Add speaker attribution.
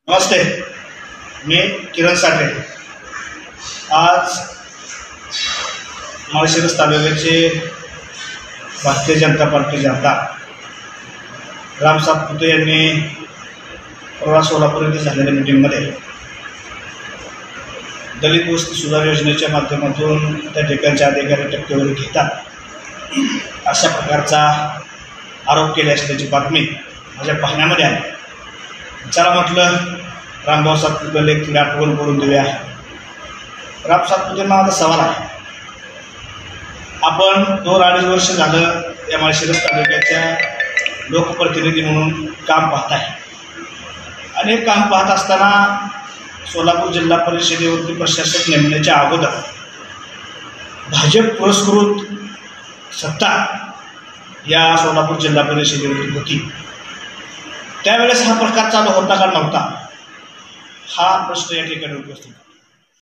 Speaker 1: नमस्ते, मी किरण साठे। आज माळशिरस तालुक्याचे भारतीय जनता पार्टीचे आमदार राम सातपुते यांनी परवा सोलापूर येथे झालेल्या मीटिंगमध्ये दलित वस्ती सुधार योजनेच्या माध्यमातून त्या ठिकाणच्या अधिकारी टक्केवारी घेतात अशा प्रकारचा आरोप केले असल्याची बातमी माझ्या पाहण्यामध्ये आली। चला म्हटलं रामभाऊ सातपुतेला एक आठवण करून देऊया। राम सातपुतेंना माझा सवाल आहे, आपण 2-2.5 वर्ष झालं या माळशिरस तालुक्याच्या लोकप्रतिनिधी म्हणून काम पाहत आहे आणि हे काम पाहत असताना सोलापूर जिल्हा परिषदेवरती प्रशासक नेमण्याच्या अगोदर भाजप पुरस्कृत सत्ता या सोलापूर जिल्हा परिषदेवरती होती। त्यावेळेस हा प्रकार चालू होता का नव्हता, हा प्रश्न या ठिकाणी उपस्थित